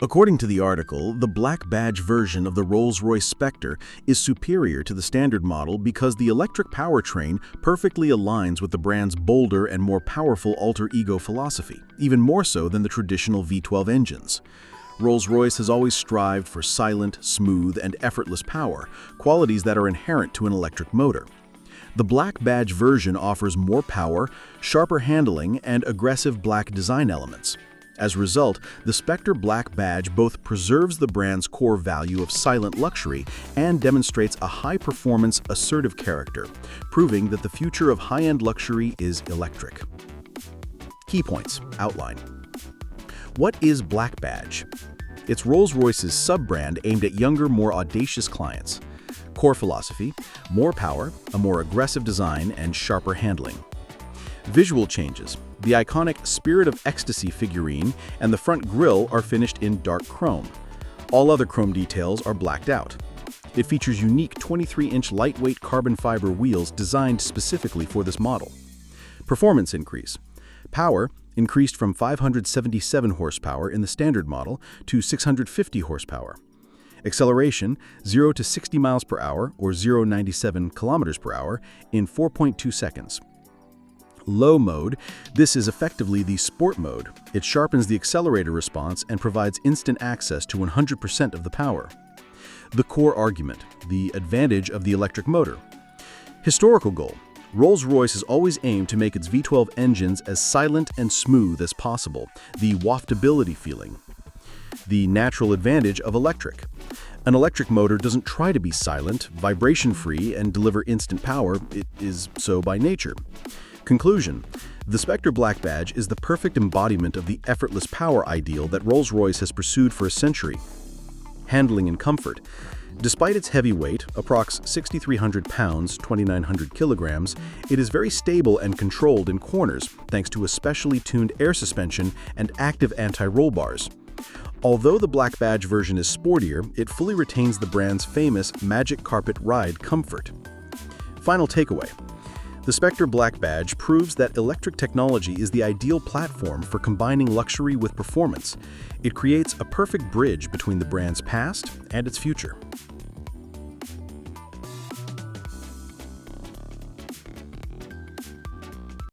According to the article, the Black Badge version of the Rolls-Royce Spectre is superior to the standard model because the electric powertrain perfectly aligns with the brand's bolder and more powerful alter ego philosophy, even more so than the traditional V12 engines. Rolls-Royce has always strived for silent, smooth, and effortless power, qualities that are inherent to an electric motor. The Black Badge version offers more power, sharper handling, and aggressive black design elements. As a result, the Spectre Black Badge both preserves the brand's core value of silent luxury and demonstrates a high-performance, assertive character, proving that the future of high-end luxury is electric. Key points. Outline. What is Black Badge? It's Rolls-Royce's sub-brand aimed at younger, more audacious clients. Core philosophy: more power, a more aggressive design, and sharper handling. Visual changes: the iconic Spirit of Ecstasy figurine and the front grille are finished in dark chrome. All other chrome details are blacked out. It features unique 23-inch lightweight carbon fiber wheels designed specifically for this model. Performance increase: power increased from 577 horsepower in the standard model to 650 horsepower. Acceleration: 0 to 60 miles per hour or 0.97 kilometers per hour in 4.2 seconds. Low mode: this is effectively the sport mode. It sharpens the accelerator response and provides instant access to 100% of the power. The core argument: the advantage of the electric motor. Historical goal: Rolls-Royce has always aimed to make its V12 engines as silent and smooth as possible, the waftability feeling. The natural advantage of electric: an electric motor doesn't try to be silent, vibration-free, and deliver instant power. It is so by nature. Conclusion: the Spectre Black Badge is the perfect embodiment of the effortless power ideal that Rolls-Royce has pursued for a century. Handling and comfort: despite its heavy weight, approx 6,300 pounds, 2,900 kilograms, it is very stable and controlled in corners thanks to a specially tuned air suspension and active anti-roll bars. Although the Black Badge version is sportier, it fully retains the brand's famous magic carpet ride comfort. Final takeaway: the Spectre Black Badge proves that electric technology is the ideal platform for combining luxury with performance. It creates a perfect bridge between the brand's past and its future.